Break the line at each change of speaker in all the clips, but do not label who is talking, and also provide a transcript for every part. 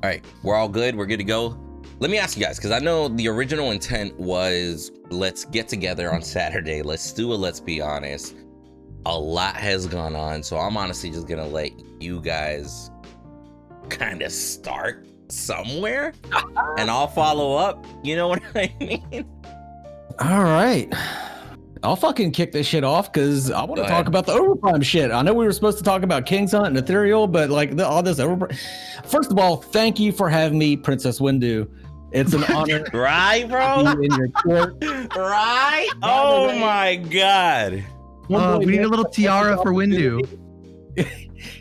All right, we're all good. We're good to go. Let me ask you guys, because I know the original intent was let's get together on Saturday. Let's do a Let's Be Honest. A lot has gone on, so I'm honestly just gonna let you guys kind of start somewhere, and I'll follow up. You know what I mean?
All right. I'll fucking kick this shit off because I want to talk about the Overprime shit. I know we were supposed to talk about King's Hunt and Ethereal, but like all this Overprime. First of all, thank you for having me, Princess Windu. It's an honor.
Right, bro?
To be in your court.
Right? Oh my God.
We need a little tiara for Windu.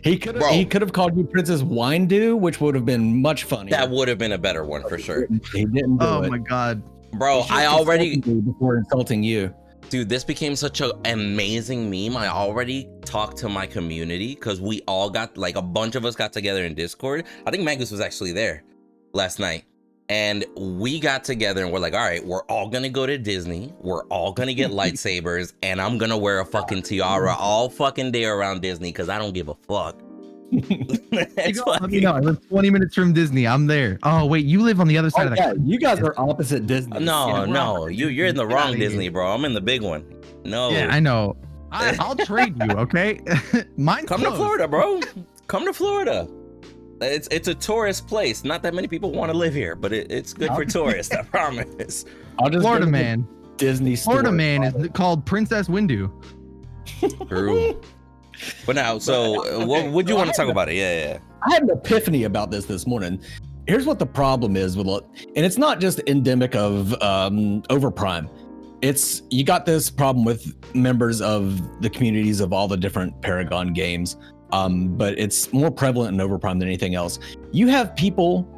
He could have called you Princess Windu, which would have been much funnier.
That would have been a better one for sure.
He didn't do it.
Oh my God.
Bro, I already
before insulting you.
Dude, this became such an amazing meme. I already talked to my community because we all got, like, a bunch of us got together in Discord. I think Mangoose was actually there last night. And we got together and we're like, all right, we're all gonna go to Disney. We're all gonna get lightsabers. And I'm gonna wear a fucking tiara all fucking day around Disney because I don't give a fuck.
Let me know. I live 20 minutes from Disney. I'm there. Oh, wait, you live on the other side of the country.
You guys are opposite Disney.
No, you're in the wrong Disney, bro. I'm in the big one. No.
Yeah, I know. I'll trade you, okay? Mine.
Come to Florida, bro. Come to Florida. It's a tourist place. Not that many people want to live here, but it's good for tourists. I promise.
Florida man.
Disney.
Florida man is called Princess Windu.
True. But now, so what would you want to talk about it? Yeah.
I had an epiphany about this morning. Here's what the problem is with it, and it's not just endemic of Overprime. It's you got this problem with members of the communities of all the different Paragon games, but it's more prevalent in Overprime than anything else. You have people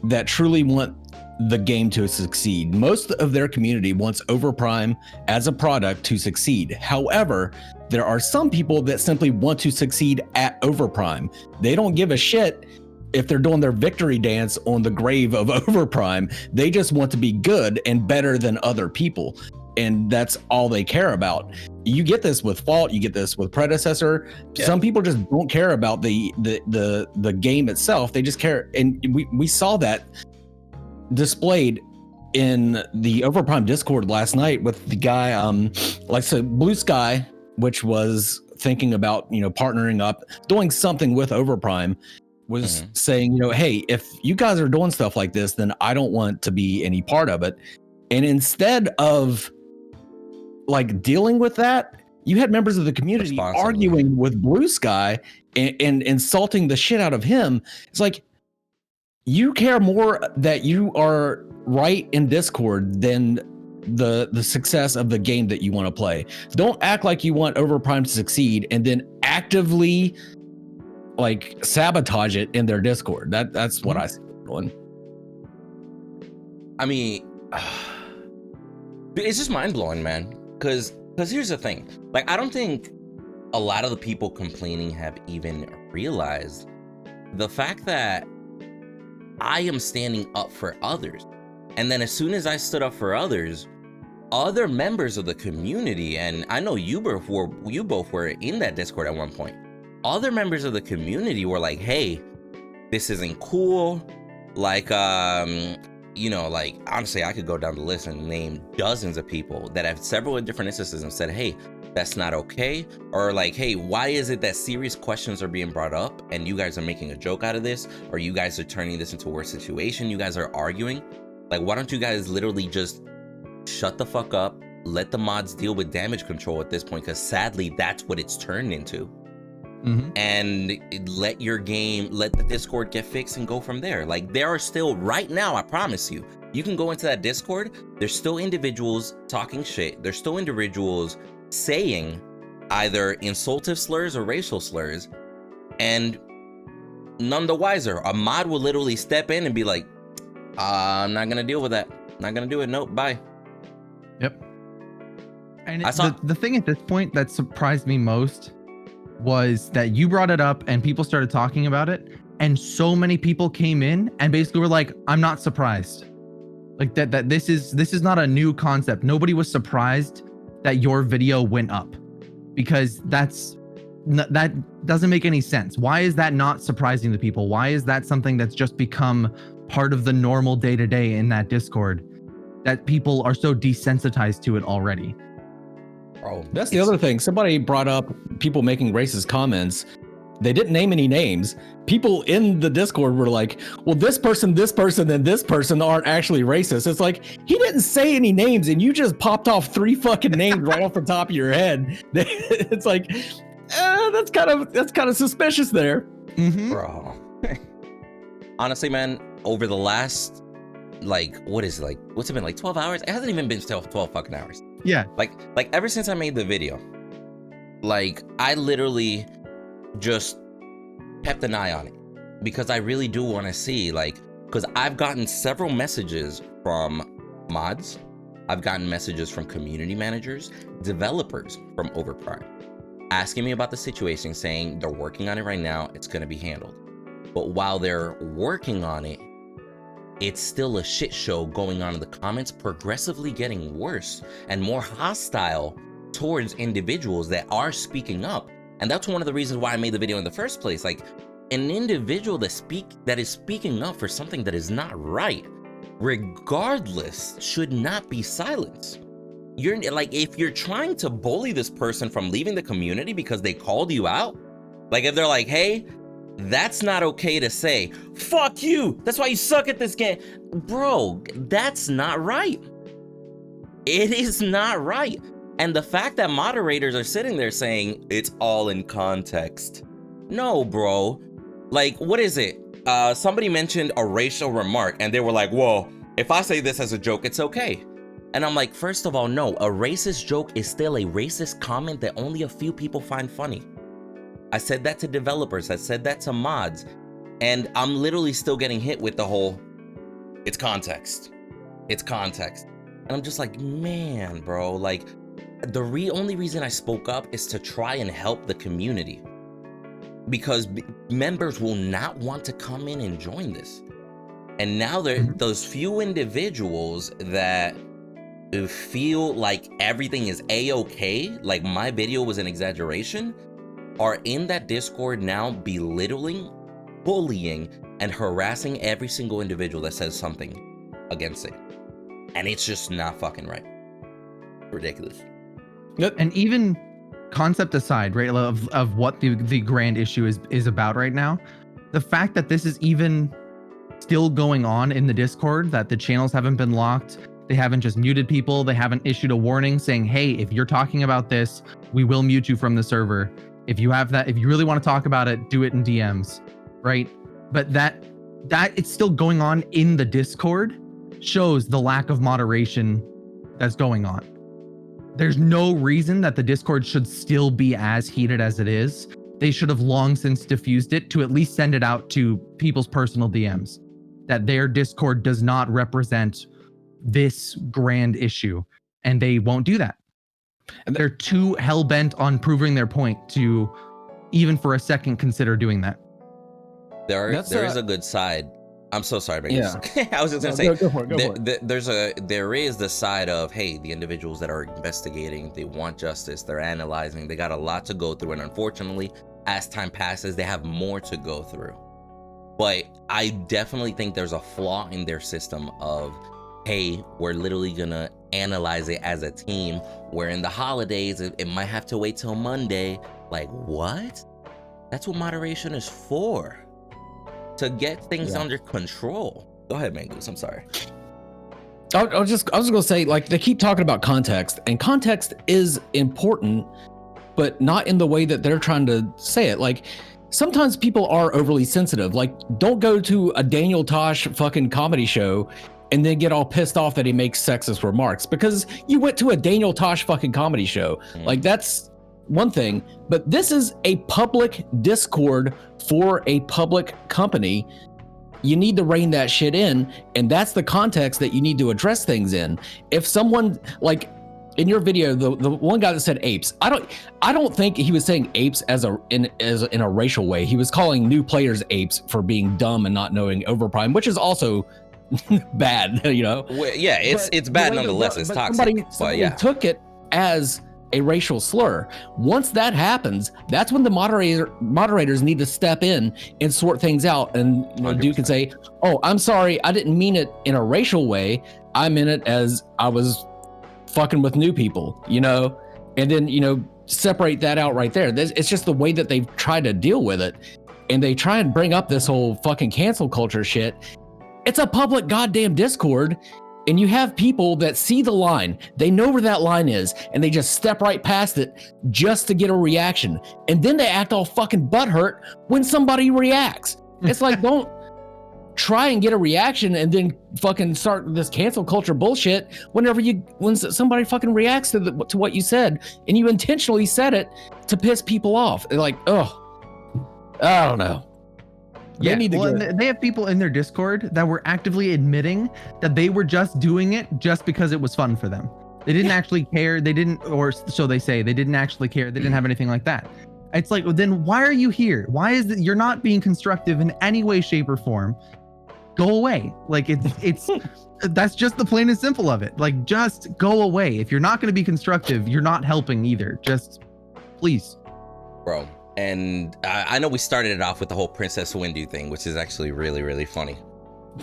that truly want the game to succeed. Most of their community wants Overprime as a product to succeed. However, there are some people that simply want to succeed at Overprime. They don't give a shit if they're doing their victory dance on the grave of Overprime. They just want to be good and better than other people. And that's all they care about. You get this with Fault, you get this with Predecessor. Yeah. Some people just don't care about the game itself. They just care. And we saw that displayed in the Overprime Discord last night with the guy, Blue Sky, which was thinking about, partnering up, doing something with Overprime, was saying, hey, if you guys are doing stuff like this, then I don't want to be any part of it. And instead of like dealing with that, you had members of the community arguing with Blue Sky and insulting the shit out of him. It's like, you care more that you are right in Discord than the success of the game that you want to play. Don't act like you want Overprime to succeed and then actively like sabotage it in their Discord. That's what I see doing.
I mean, it's just mind-blowing, man. Because here's the thing. Like, I don't think a lot of the people complaining have even realized the fact that I am standing up for others. And then as soon as I stood up for others, other members of the community, and I know you both were in that Discord at one point, other members of the community were like, hey, this isn't cool. Like, like, honestly, I could go down the list and name dozens of people that have several different instances and said, hey, that's not okay. Or like, hey, why is it that serious questions are being brought up and you guys are making a joke out of this? Or you guys are turning this into a worse situation? You guys are arguing? Like, why don't you guys literally just shut the fuck up, let the mods deal with damage control at this point? Because sadly, that's what it's turned into. And let your game, let the Discord get fixed and go from there. Like, there are still, right now, I promise you, you can go into that Discord, there's still individuals talking shit. There's still individuals saying either insultive slurs or racial slurs, and none the wiser. A mod will literally step in and be like, I'm not gonna deal with that. Not gonna do it. Nope, bye.
Yep. And the thing at this point that surprised me most was that you brought it up and people started talking about it, and so many people came in and basically were like, I'm not surprised. Like that this is not a new concept. Nobody was surprised that your video went up, because that's that doesn't make any sense. Why is that not surprising to people? Why is that something that's just become part of the normal day-to-day in that Discord, that people are so desensitized to it already?
Bro,
that's the other thing. Somebody brought up people making racist comments. They didn't name any names. People in the Discord were like, well, this person, and this person aren't actually racist. It's like, he didn't say any names and you just popped off 3 fucking names right off the top of your head. It's like, that's kind of suspicious there.
Mm-hmm.
Bro. Honestly, man, over the last, like, what's it been, like 12 hours? It hasn't even been 12 fucking hours.
Yeah.
Like ever since I made the video, like, I literally just kept an eye on it because I really do want to see, like, because I've gotten several messages from mods, I've gotten messages from community managers, developers from Overprime, asking me about the situation, saying they're working on it right now, it's going to be handled. But while they're working on it, it's still a shit show going on in the comments, progressively getting worse and more hostile towards individuals that are speaking up. And that's one of the reasons why I made the video in the first place. Like, an individual that is speaking up for something that is not right, regardless, should not be silenced. You're like, if you're trying to bully this person from leaving the community because they called you out, like if they're like, hey, that's not okay to say, fuck you, that's why you suck at this game. Bro, that's not right. It is not right. And the fact that moderators are sitting there saying it's all in context. No, bro. Like, what is it? Somebody mentioned a racial remark and they were like, whoa, if I say this as a joke, it's okay. And I'm like, first of all, no, a racist joke is still a racist comment that only a few people find funny. I said that to developers, I said that to mods, and I'm literally still getting hit with the whole, it's context. It's context. And I'm just like, man, bro, like, the only reason I spoke up is to try and help the community, because members will not want to come in and join this. And now those few individuals that feel like everything is a-okay, like my video was an exaggeration, are in that Discord now belittling, bullying, and harassing every single individual that says something against it. And it's just not fucking right. Ridiculous.
And even concept aside, right, of what the grand issue is about right now, the fact that this is even still going on in the Discord, that the channels haven't been locked, they haven't just muted people, they haven't issued a warning saying, hey, if you're talking about this, we will mute you from the server. If you really want to talk about it, do it in DMs, right? But that it's still going on in the Discord shows the lack of moderation that's going on. There's no reason that the Discord should still be as heated as it is. They should have long since diffused it to at least send it out to people's personal DMs that their Discord does not represent this grand issue, and they won't do that. And they're too hell-bent on proving their point to even for a second consider doing that.
There is a good side. I'm so sorry, Mangoose.
Yeah.
I was just gonna say,
go for it.
There is the side of, hey, the individuals that are investigating, they want justice, they're analyzing, they got a lot to go through, and unfortunately, as time passes, they have more to go through. But I definitely think there's a flaw in their system of, hey, we're literally gonna analyze it as a team, where in the holidays, it might have to wait till Monday. Like, what? That's what moderation is for. To get things under control. Go ahead, Mangoose, I'm sorry.
I was just gonna say, like, they keep talking about context, and context is important, but not in the way that they're trying to say it. Like, sometimes people are overly sensitive. Like, don't go to a Daniel Tosh fucking comedy show and then get all pissed off that he makes sexist remarks because you went to a Daniel Tosh fucking comedy show. Like, that's one thing, but this is a public Discord for a public company. You need to rein that shit in, and that's the context that you need to address things in. If someone, like in your video, the one guy that said apes, I don't think he was saying apes in a racial way. He was calling new players apes for being dumb and not knowing Overprime, which is also bad, you know.
Well, yeah, it's bad nonetheless. It's toxic.
Somebody took it as a racial slur. Once that happens, that's when the moderators need to step in and sort things out. And Duke can say, "Oh, I'm sorry, I didn't mean it in a racial way. I meant it as I was fucking with new people," and then separate that out right there. It's just the way that they've tried to deal with it, and they try and bring up this whole fucking cancel culture shit. It's a public goddamn Discord. And you have people that see the line, they know where that line is, and they just step right past it just to get a reaction. And then they act all fucking butthurt when somebody reacts. It's like, don't try and get a reaction and then fucking start this cancel culture bullshit when somebody fucking reacts to what you said, and you intentionally said it to piss people off. They're like, oh, I don't know.
They have people in their Discord that were actively admitting that they were just doing it just because it was fun for them. They didn't actually care. They didn't, or so they say, they didn't actually care. They didn't have anything like that. It's like, well, then why are you here? Why is it you're not being constructive in any way, shape, or form? Go away. Like it's that's just the plain and simple of it. Like, just go away. If you're not going to be constructive, you're not helping either. Just please,
bro. And I know we started it off with the whole Princess Windu thing, which is actually really, really funny.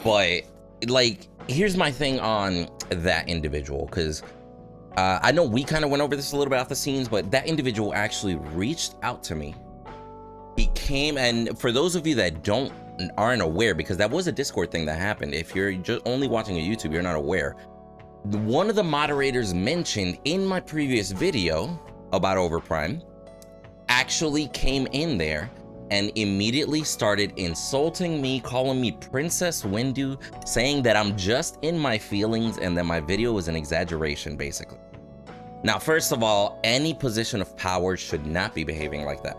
But like, here's my thing on that individual, because I know we kind of went over this a little bit off the scenes, but that individual actually reached out to me. He came, and for those of you that aren't aware, because that was a Discord thing that happened. If you're just only watching a YouTube, you're not aware. One of the moderators mentioned in my previous video about Overprime actually came in there and immediately started insulting me, calling me Princess Windu, saying that I'm just in my feelings and that my video was an exaggeration, basically. Now, first of all, any position of power should not be behaving like that.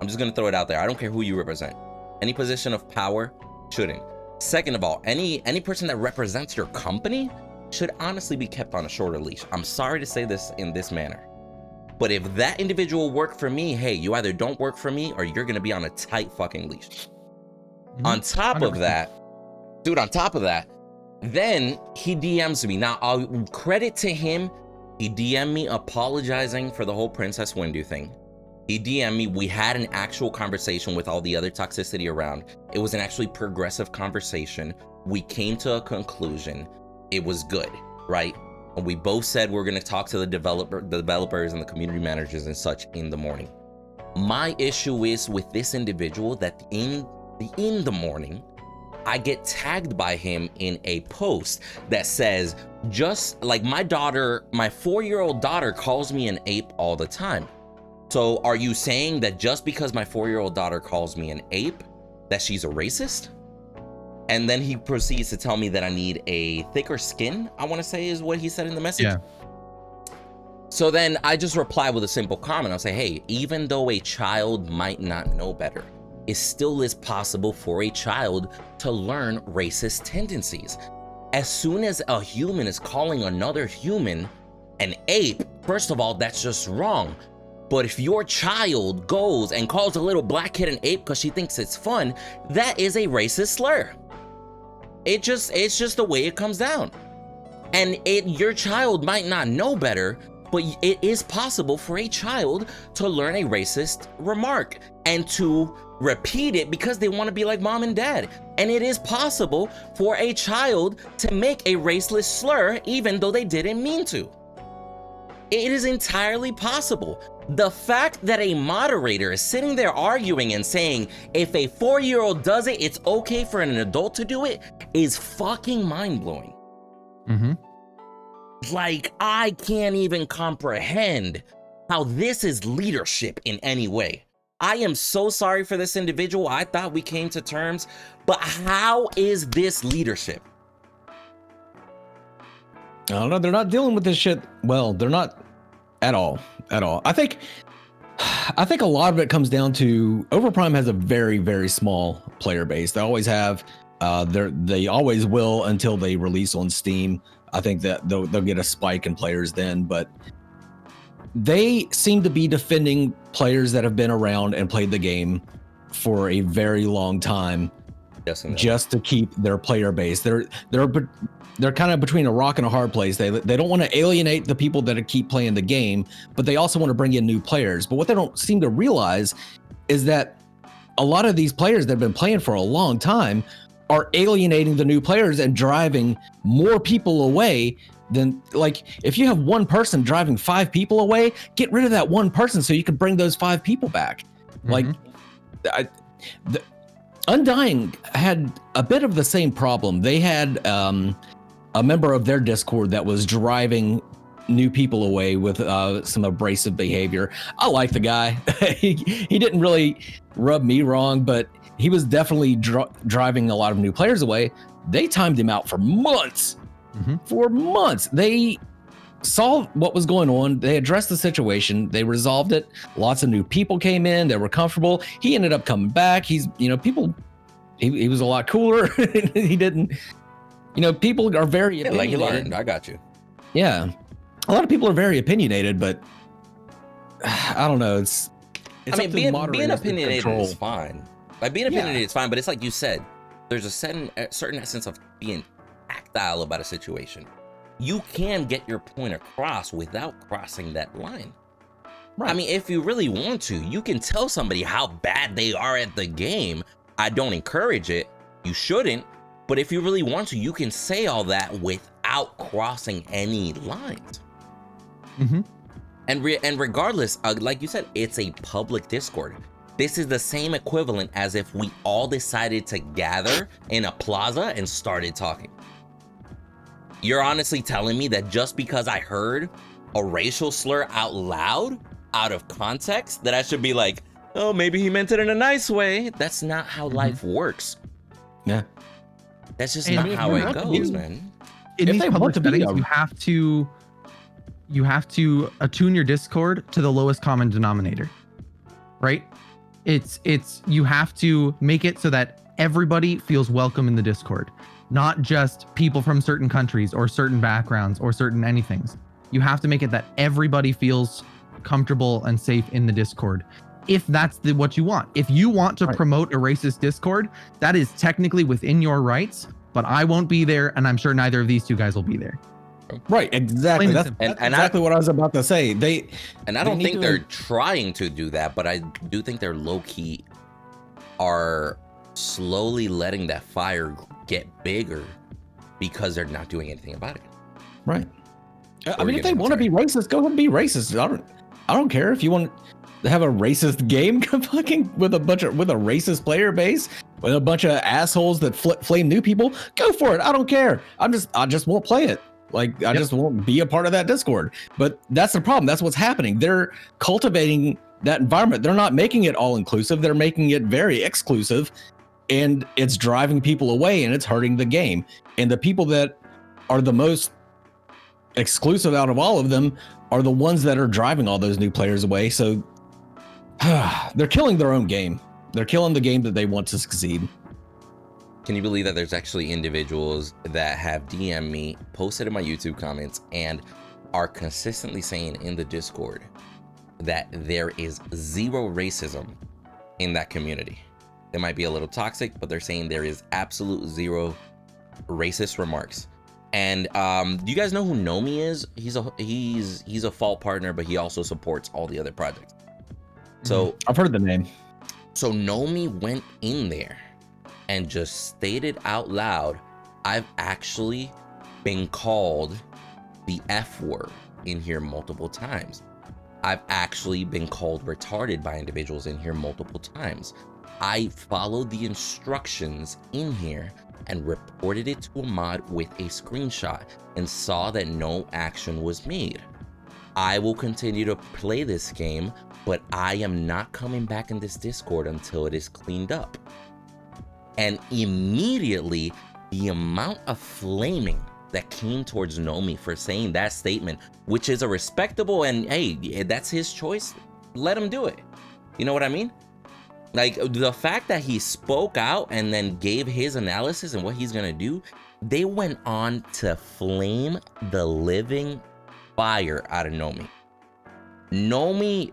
I'm just gonna throw it out there. I don't care who you represent. Any position of power shouldn't. Second of all, any person that represents your company should honestly be kept on a shorter leash. I'm sorry to say this in this manner, but if that individual worked for me, hey, you either don't work for me or you're gonna be on a tight fucking leash. Mm-hmm. On top of that, dude, then he DMs me. Now, I'll credit to him. He DM'd me apologizing for the whole Princess Windu thing. He DM'd me. We had an actual conversation with all the other toxicity around. It was an actually progressive conversation. We came to a conclusion. It was good, right? And we both said we're going to talk to the developers and the community managers and such in the morning. My issue is with this individual that in the morning, I get tagged by him in a post that says, just like my 4-year-old daughter calls me an ape all the time. So are you saying that just because my 4-year-old daughter calls me an ape, that she's a racist? And then he proceeds to tell me that I need a thicker skin, I want to say is what he said in the message. Yeah. So then I just reply with a simple comment. I'll say, hey, even though a child might not know better, it still is possible for a child to learn racist tendencies. As soon as a human is calling another human an ape, first of all, that's just wrong. But if your child goes and calls a little black kid an ape because she thinks it's fun, that is a racist slur. It's just the way it comes down. And your child might not know better, but it is possible for a child to learn a racist remark and to repeat it because they want to be like mom and dad. And it is possible for a child to make a raceless slur even though they didn't mean to. It is entirely possible. The fact that a moderator is sitting there arguing and saying, if a 4-year-old does it, it's okay for an adult to do it, is fucking mind-blowing.
Mm-hmm.
Like, I can't even comprehend how this is leadership in any way. I am so sorry for this individual. I thought we came to terms, but how is this leadership?
I don't know. They're not dealing with this shit well. They're not at all. I think a lot of it comes down to Overprime has a very, very small player base. They always have. They always will until they release on Steam. I think that they'll get a spike in players then, but they seem to be defending players that have been around and played the game for a very long time. just to keep their player base. They're kind of between a rock and a hard place. They don't want to alienate the people that keep playing the game, but they also want to bring in new players. But what they don't seem to realize is that a lot of these players that have been playing for a long time are alienating the new players and driving more people away than, like, if you have one person driving 5 people away, get rid of that one person so you can bring those 5 people back. Like, Undying had a bit of the same problem. They had a member of their Discord that was driving new people away with some abrasive behavior. I like the guy. he didn't really rub me wrong, but he was definitely driving a lot of new players away. They timed him out for months. For months. They saw what was going on. They addressed the situation. They resolved it. Lots of new people came in. They were comfortable. He ended up coming back. He was a lot cooler. He didn't, people are very opinionated.
Like he learned. I got you.
Yeah. A lot of people are very opinionated, but I don't know.
Being opinionated is fine. Like, being opinionated is fine, but it's like you said, there's a certain essence of being tactile about a situation. You can get your point across without crossing that line. Right. I mean, if you really want to, you can tell somebody how bad they are at the game. I don't encourage it. You shouldn't. But if you really want to, you can say all that without crossing any lines. And regardless, like you said, it's a public Discord. This is the same equivalent as if we all decided to gather in a plaza and started talking. You're honestly telling me that just because I heard a racial slur out loud, out of context, that I should be like, oh, maybe he meant it in a nice way? That's not how life works.
Yeah.
That's just not how it goes, man.
In these public settings, you have to attune your Discord to the lowest common denominator, right? You have to make it so that everybody feels welcome in the Discord, not just people from certain countries or certain backgrounds or certain anythings. You have to make it that everybody feels comfortable and safe in the Discord. If that's what you want. If you want to promote a racist Discord, that is technically within your rights, but I won't be there, and I'm sure neither of these two guys will be there.
Right, exactly. That's exactly what I was about to say.
I don't think they're trying to do that, but I do think they're low-key are slowly letting that fire get bigger because they're not doing anything about it.
Right. I mean, if they want to be racist, go ahead and be racist. I don't care if you want to have a racist game fucking with a racist player base, with a bunch of assholes that flame new people. Go for it. I don't care. I just won't play it. Like, I just won't be a part of that Discord. But that's the problem. That's what's happening. They're cultivating that environment. They're not making it all inclusive. They're making it very exclusive, and it's driving people away, and it's hurting the game. And the people that are the most exclusive out of all of them are the ones that are driving all those new players away. So they're killing their own game. They're killing the game that they want to succeed.
Can you believe that there's actually individuals that have DM'd me, posted in my YouTube comments, and are consistently saying in the Discord that there is zero racism in that community? They might be a little toxic, but they're saying there is absolute zero racist remarks. And do you guys know who Nomi is? He's a fault partner, but he also supports all the other projects. So
I've heard the name.
So Nomi went in there and just stated out loud, I've actually been called the F word in here multiple times. I've actually been called retarded by individuals in here multiple times. I followed the instructions in here and reported it to a mod with a screenshot and saw that no action was made. I will continue to play this game, but I am not coming back in this Discord until it is cleaned up. And immediately, the amount of flaming that came towards Nomi for saying that statement, which is a respectable, and hey, that's his choice, let him do it. You know what I mean? Like, the fact that he spoke out and then gave his analysis and what he's gonna do, they went on to flame the living fire out of Nomi. Nomi,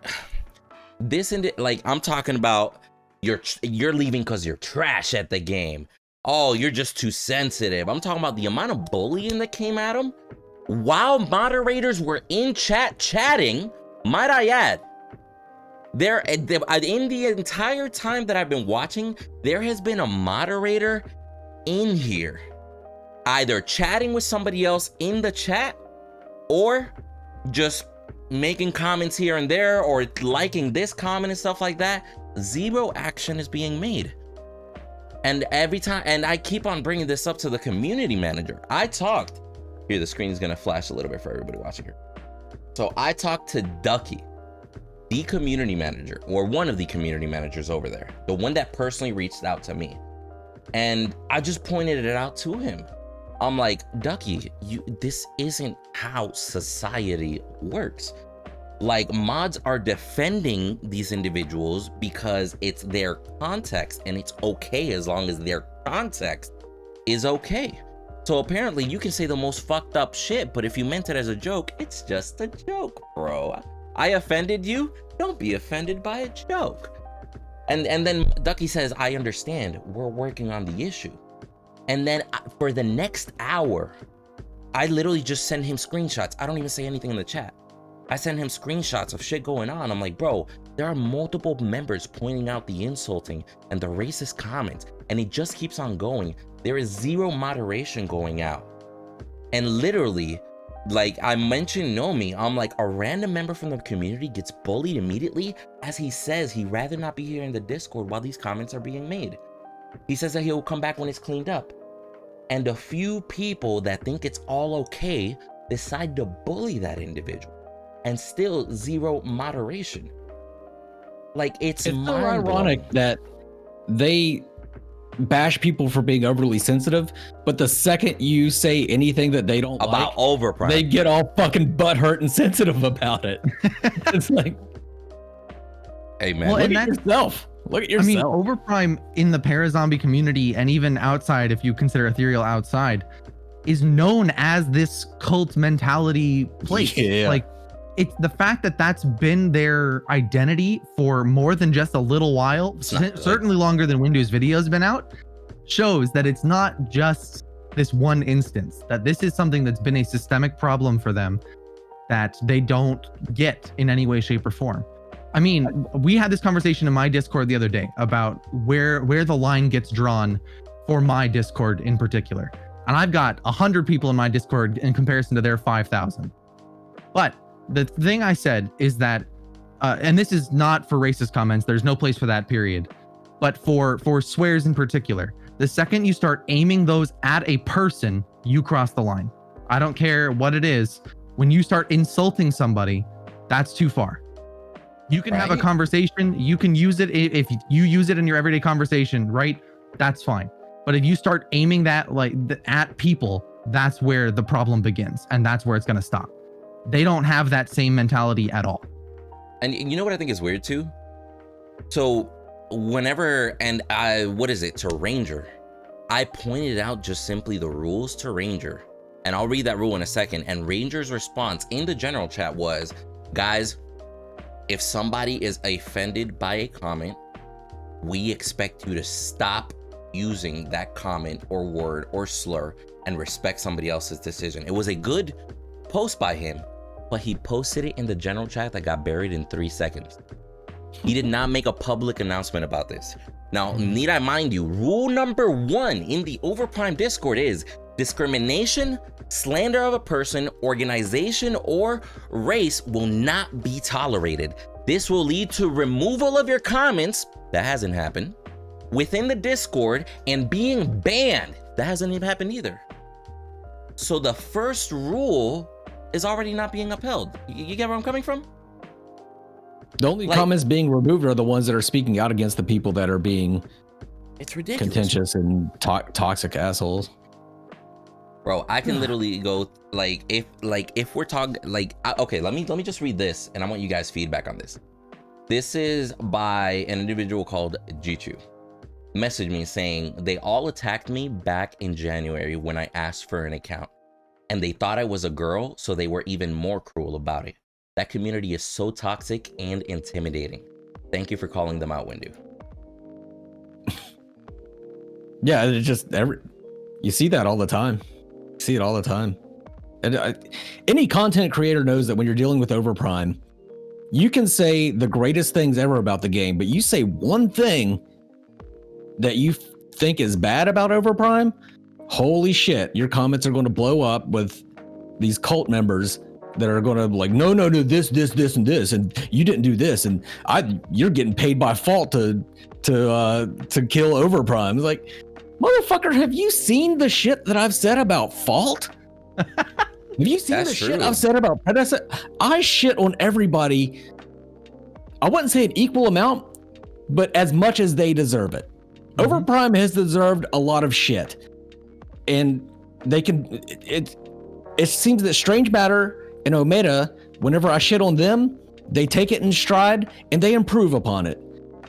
like, I'm talking about, you're leaving because you're trash at the game. oh, you're just too sensitive. I'm talking about the amount of bullying that came at him while moderators were in chat chatting, might I add. There, in the entire time that I've been watching, there has been a moderator in here, either chatting with somebody else in the chat or just making comments here and there or liking this comment and stuff like that. Zero action is being made. And every time, and I keep on bringing this up to the community manager. I talked, here the screen is gonna flash a little bit for everybody watching here. So I talked to Ducky, the community manager, or one of the community managers over there, the one that personally reached out to me. And I just pointed it out to him. I'm like, Ducky, this isn't how society works. Like, mods are defending these individuals because it's their context, and it's okay as long as their context is okay. So apparently you can say the most fucked up shit, but if you meant it as a joke, it's just a joke, bro. I offended you? Don't be offended by a joke. And then Ducky says, I understand, we're working on the issue. And then for the next hour, I literally just send him screenshots. I don't even say anything in the chat. I send him screenshots of shit going on. I'm like, bro, there are multiple members pointing out the insulting and the racist comments, and it just keeps on going. There is zero moderation going out. And literally, like I mentioned Nomi, I'm like, a random member from the community gets bullied immediately as he says he'd rather not be here in the Discord while these comments are being made. He says that he'll come back when it's cleaned up. And a few people that think it's all okay decide to bully that individual. And still zero moderation. Like, it's so
ironic that they bash people for being overly sensitive, but the second you say anything that they don't
about Overprime,
they get all fucking butthurt and sensitive about it. It's like,
hey man,
well, look at yourself. Look at yourself.
I mean, Overprime in the Parazombie community, and even outside, if you consider Ethereal outside, is known as this cult mentality place.
Yeah.
Like, it's the fact that that's been their identity for more than just a little while, certainly longer than Windu's video has been out, shows that it's not just this one instance, that this is something that's been a systemic problem for them that they don't get in any way, shape, or form. I mean, we had this conversation in my Discord the other day about where the line gets drawn for my Discord in particular. And I've got 100 people in my Discord in comparison to their 5,000. But the thing I said is that, and this is not for racist comments, there's no place for that, period. But for swears in particular, the second you start aiming those at a person, you cross the line. I don't care what it is. When you start insulting somebody, that's too far. You can have a conversation, you can use it if you use it in your everyday conversation, right? That's fine. But if you start aiming that at people, that's where the problem begins, and that's where it's going to stop. They don't have that same mentality at all.
And you know what I think is weird too? So whenever, and what is it, to Ranger, I pointed out just simply the rules to Ranger, and I'll read that rule in a second. And Ranger's response in the general chat was, guys, if somebody is offended by a comment, we expect you to stop using that comment or word or slur and respect somebody else's decision. It was a good post by him, but he posted it in the general chat that got buried in 3 seconds. He did not make a public announcement about this. Now, need I mind you, rule number 1 in the Overprime Discord is discrimination, slander of a person, organization, or race will not be tolerated. This will lead to removal of your comments, that hasn't happened, within the Discord, and being banned. That hasn't even happened either. So the first rule is already not being upheld. You get where I'm coming from?
The only comments being removed are the ones that are speaking out against the people that are being
it's ridiculous,
contentious and toxic assholes.
Bro, I can literally go if we're talking okay, let me just read this, and I want you guys' feedback on this. This is by an individual called Jichu. Messaged me saying, they all attacked me back in January when I asked for an account, and they thought I was a girl, so they were even more cruel about it. That community is so toxic and intimidating. Thank you for calling them out, Windu.
Yeah, it's just you see that all the time. You see it all the time. And any content creator knows that when you're dealing with Overprime, you can say the greatest things ever about the game, but you say one thing that you think is bad about Overprime, holy shit, your comments are going to blow up with these cult members that are going to be like, no, this, and this, and you didn't do this, and you're getting paid by Fault to kill Overprime. It's like, motherfucker, have you seen the shit that I've said about Fault? Have you seen shit I've said about Predecessor? I shit on everybody. I wouldn't say an equal amount, but as much as they deserve it. Overprime has deserved a lot of shit, and they can. It seems that Strange Matter and Omega, whenever I shit on them, they take it in stride and they improve upon it.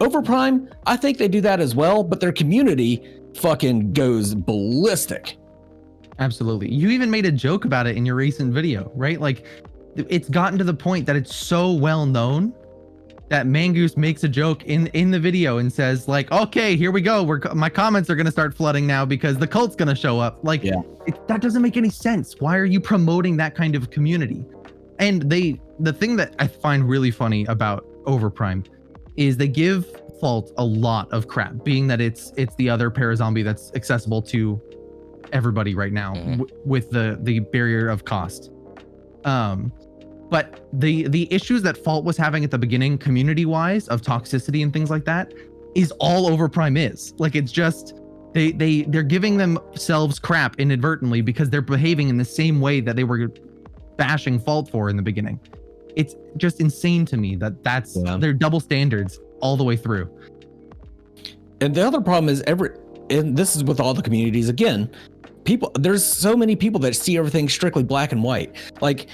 Overprime, I think they do that as well, but their community fucking goes ballistic.
Absolutely. You even made a joke about it in your recent video, right? Like, it's gotten to the point that it's so well known that Mangoose makes a joke in the video and says, like, okay, here we go. My comments are going to start flooding now because the cult's going to show up. Like, that doesn't make any sense. Why are you promoting that kind of community? And the thing that I find really funny about Overprime is they give Fault a lot of crap, being that it's the other parazombie that's accessible to everybody right now with the barrier of cost. But the issues that Fault was having at the beginning, community-wise, of toxicity and things like that, is all Overprime is. Like, it's just they're giving themselves crap inadvertently because they're behaving in the same way that they were bashing Fault for in the beginning. It's just insane to me that they're double standards all the way through.
And the other problem is and this is with all the communities again. There's so many people that see everything strictly black and white. Like,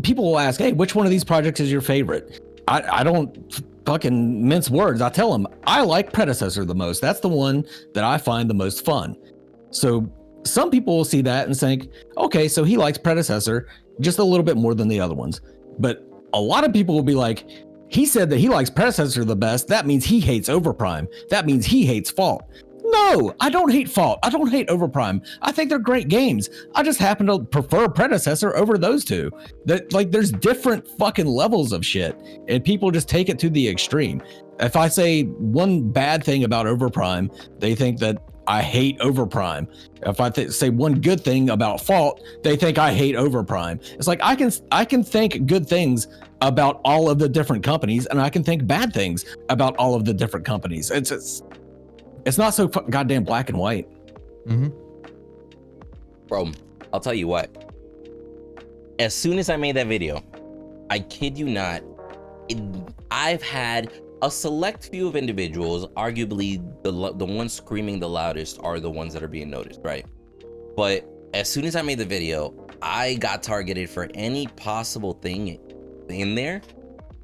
people will ask, hey, which one of these projects is your favorite? I don't fucking mince words. I tell them I like Predecessor the most. That's the one that I find the most fun. So some people will see that and think, okay, so he likes Predecessor just a little bit more than the other ones. But a lot of people will be like, he said that he likes Predecessor the best. That means he hates Overprime. That means he hates Fault. No, I don't hate Fault. I don't hate Overprime. I think they're great games. I just happen to prefer Predecessor over those two. There's different fucking levels of shit, and people just take it to the extreme. If I say one bad thing about Overprime, they think that I hate Overprime. If I say one good thing about Fault, they think I hate Overprime. It's like I can think good things about all of the different companies, and I can think bad things about all of the different companies. It's not so goddamn black and white.
Bro, I'll tell you what. As soon as I made that video, I kid you not, I've had a select few of individuals, arguably the ones screaming the loudest are the ones that are being noticed, right? But as soon as I made the video, I got targeted for any possible thing in there.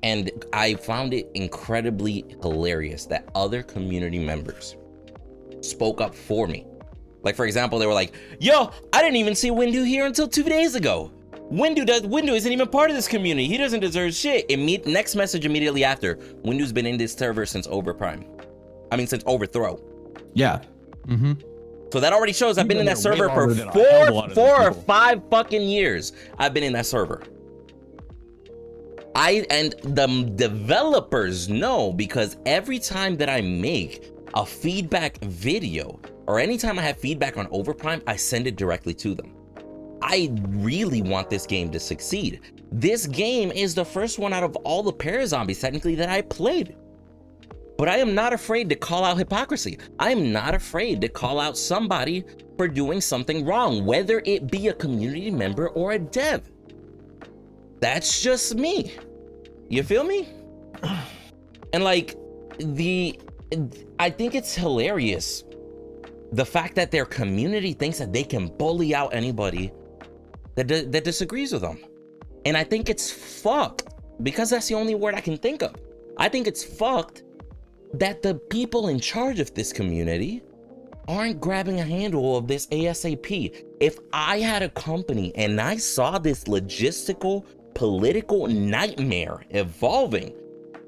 And I found it incredibly hilarious that other community members spoke up for me. Like, for example, they were like, yo, I didn't even see Windu here until 2 days ago. Windu isn't even part of this community. He doesn't deserve shit. Next message immediately after, Windu's been in this server since since Overthrow.
Yeah.
So that already shows I've been in that server for four or 5 fucking years. I've been in that server. And the developers know, because every time that I make a feedback video or anytime I have feedback on Overprime, I send it directly to them. I really want this game to succeed. This game is the first one out of all the Parazombies technically that I played. But I am not afraid to call out hypocrisy. I am not afraid to call out somebody for doing something wrong, whether it be a community member or a dev. That's just me. You feel me? And like, I think it's hilarious, the fact that their community thinks that they can bully out anybody that disagrees with them. And I think it's fucked, because that's the only word I can think of. I think it's fucked that the people in charge of this community aren't grabbing a handle of this ASAP. If I had a company and I saw this logistical, political nightmare evolving,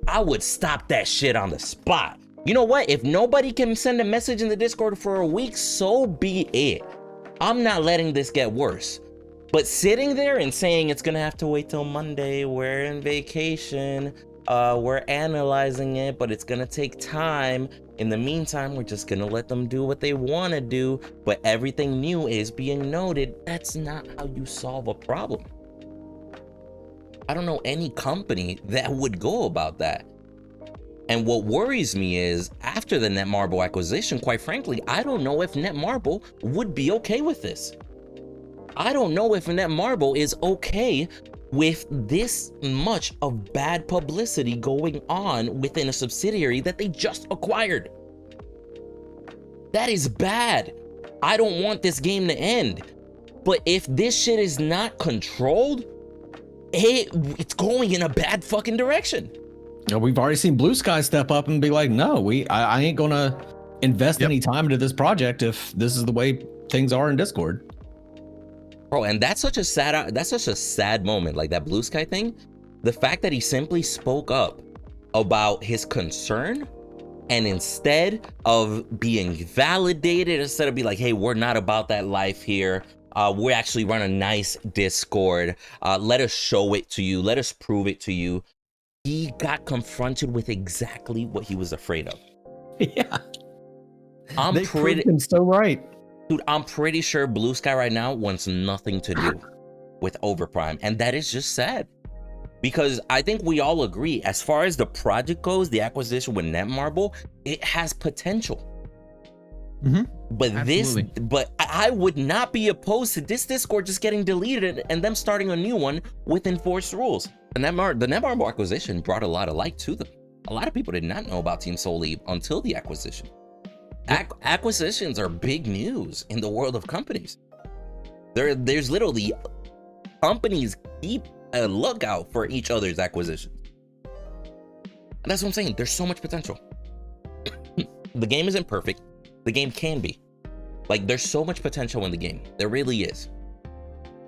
I would stop that shit on the spot. You know what? If nobody can send a message in the Discord for a week, so be it. I'm not letting this get worse. But sitting there and saying it's gonna have to wait till Monday, we're in vacation, we're analyzing it, but it's gonna take time. In the meantime, we're just gonna let them do what they wanna do, but everything new is being noted. That's not how you solve a problem. I don't know any company that would go about that. And what worries me is, after the Netmarble acquisition, quite frankly, I don't know if Netmarble would be okay with this. I don't know if Netmarble is okay with this much of bad publicity going on within a subsidiary that they just acquired. That is bad. I don't want this game to end. But if this shit is not controlled, it's going in a bad fucking direction.
You know, we've already seen Blue Sky step up and be like, no, I ain't gonna invest any time into this project if this is the way things are in Discord.
Bro, and that's such a sad moment, like that Blue Sky thing. The fact that he simply spoke up about his concern, and instead of being validated, instead of be like, hey, we're not about that life here. We actually run a nice Discord. Let us show it to you. Let us prove it to you. He got confronted with exactly what he was afraid of.
Yeah.
They proved
him so right.
Dude, I'm pretty sure Blue Sky right now wants nothing to do with Overprime. And that is just sad. Because I think we all agree, as far as the project goes, the acquisition with Netmarble, it has potential. But I would not be opposed to this Discord just getting deleted and them starting a new one with enforced rules. And the Netmarble acquisition brought a lot of light to them. A lot of people did not know about Team Solely until the acquisition. Acquisitions are big news in the world of companies. There's literally companies keep a lookout for each other's acquisitions. And that's what I'm saying. There's so much potential. The game isn't perfect. The game can be. Like, there's so much potential in the game. There really is.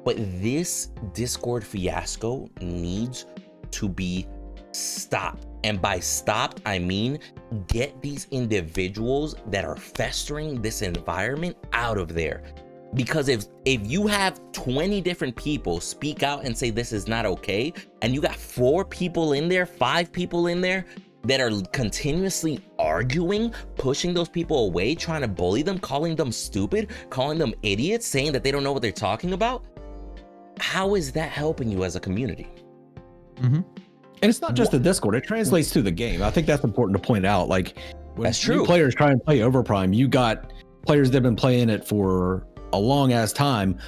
But this Discord fiasco needs to be stopped. And by stopped, I mean get these individuals that are festering this environment out of there. Because if you have 20 different people speak out and say this is not okay, and you got 4 people in there, 5 people in there that are continuously arguing, pushing those people away, trying to bully them, calling them stupid, calling them idiots, saying that they don't know what they're talking about, how is that helping you as a community?
And it's not just the Discord, it translates to the game. I think that's important to point out. Like, when
that's true.
New players try and play Overprime, you got players that have been playing it for a long ass time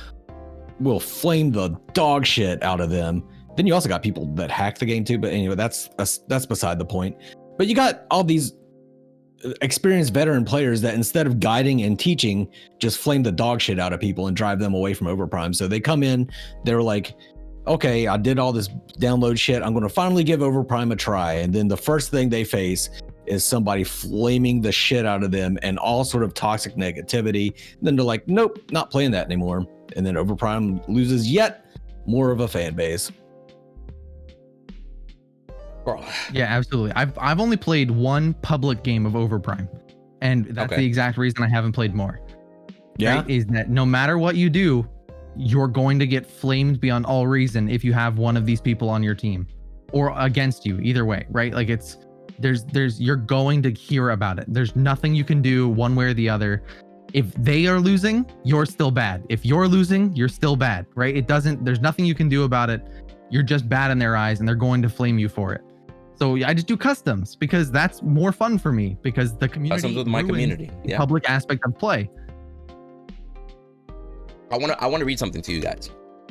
will flame the dog shit out of them. Then you also got people that hack the game too, but anyway, that's beside the point. But you got all these experienced veteran players that instead of guiding and teaching, just flame the dog shit out of people and drive them away from Overprime. So they come in, they're like, okay, I did all this download shit. I'm going to finally give Overprime a try. And then the first thing they face is somebody flaming the shit out of them and all sort of toxic negativity. And then they're like, nope, not playing that anymore. And then Overprime loses yet more of a fan base.
Yeah, absolutely. I've only played one public game of Overprime, and that's the exact reason I haven't played more.
Yeah,
right? Is that no matter what you do, you're going to get flamed beyond all reason if you have one of these people on your team or against you. Either way, right? Like you're going to hear about it. There's nothing you can do one way or the other. If they are losing, you're still bad. If you're losing, you're still bad, right? There's nothing you can do about it. You're just bad in their eyes and they're going to flame you for it. So I just do customs because that's more fun for me, because the community
customs with my community,
the public aspect of play.
I want to read something to you guys.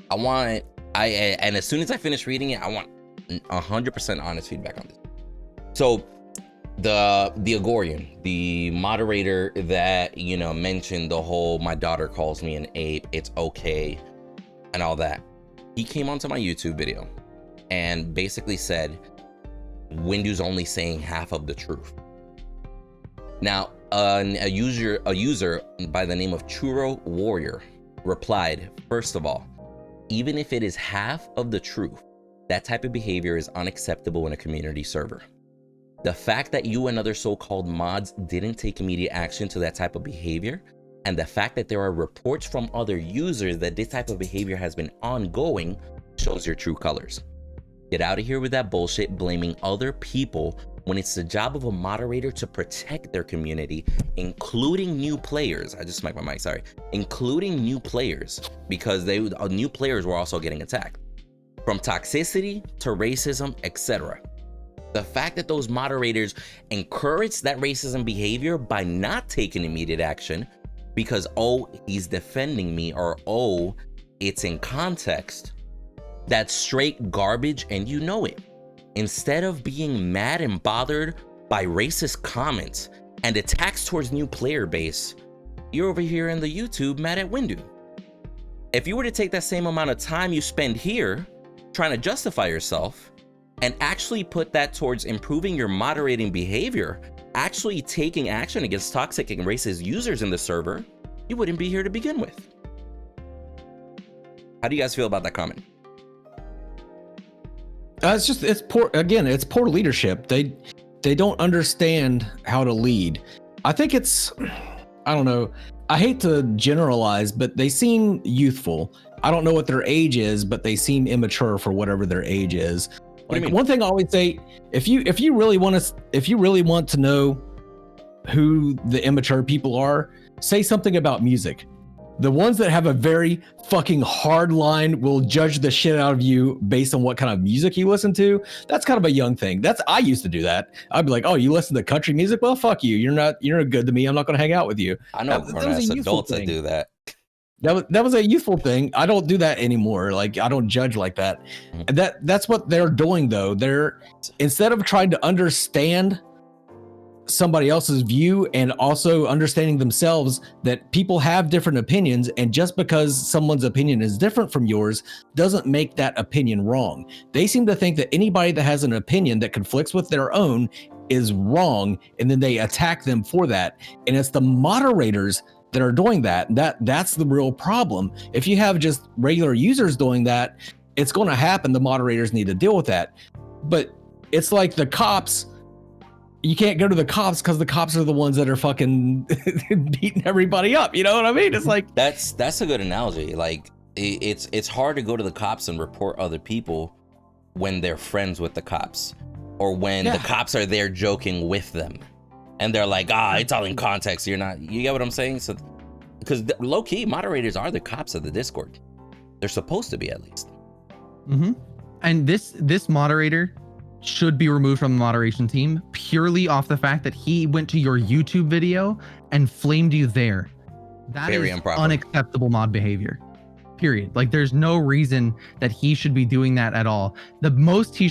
And as soon as I finish reading it, I want 100% honest feedback on this. So the Agorian, the moderator that, you know, mentioned the whole my daughter calls me an ape, it's okay, and all that. He came onto my YouTube video and basically said Windu's only saying half of the truth. Now, a user by the name of Churro Warrior replied, first of all, even if it is half of the truth, that type of behavior is unacceptable in a community server. The fact that you and other so-called mods didn't take immediate action to that type of behavior, and the fact that there are reports from other users that this type of behavior has been ongoing, shows your true colors. Get out of here with that bullshit blaming other people when it's the job of a moderator to protect their community, including new players. I just smacked my mic, sorry. Including new players, because new players were also getting attacked. From toxicity to racism, etc. The fact that those moderators encourage that racism behavior by not taking immediate action because, oh, he's defending me, or oh, it's in context, that's straight garbage and you know it. Instead of being mad and bothered by racist comments and attacks towards new player base, you're over here in the YouTube mad at Windu. If you were to take that same amount of time you spend here trying to justify yourself and actually put that towards improving your moderating behavior, actually taking action against toxic and racist users in the server, you wouldn't be here to begin with. How do you guys feel about that comment?
It's poor, again, it's poor leadership. They don't understand how to lead. I think I don't know. I hate to generalize, but they seem youthful. I don't know what their age is, but they seem immature for whatever their age is. Like, one thing I always say, if you really want to know who the immature people are, say something about music. The ones that have a very fucking hard line will judge the shit out of you based on what kind of music you listen to. That's kind of a young thing. I used to do that. I'd be like, oh, you listen to country music? Well, fuck you. You're not good to me. I'm not going to hang out with you.
I know grown-ass adults that do that.
That was a youthful thing. I don't do that anymore. Like, I don't judge like that. And that's what they're doing, though. They're, instead of trying to understand somebody else's view and also understanding themselves, that people have different opinions, and just because someone's opinion is different from yours doesn't make that opinion wrong. They seem to think that anybody that has an opinion that conflicts with their own is wrong, and then they attack them for that. And it's the moderators that are doing that. That's the real problem. If you have just regular users doing that, it's going to happen. The moderators need to deal with that. But it's like the cops. You can't go to the cops because the cops are the ones that are fucking beating everybody up. You know what I mean? It's like,
that's a good analogy. Like, it's hard to go to the cops and report other people when they're friends with the cops, or when the cops are there joking with them and they're like, it's all in context. You get what I'm saying? So, because low key moderators are the cops of the Discord. They're supposed to be, at least.
Mm-hmm. And this moderator should be removed from the moderation team purely off the fact that he went to your YouTube video and flamed you there. That is unacceptable mod behavior. Period. Like, there's no reason that he should be doing that at all. The most he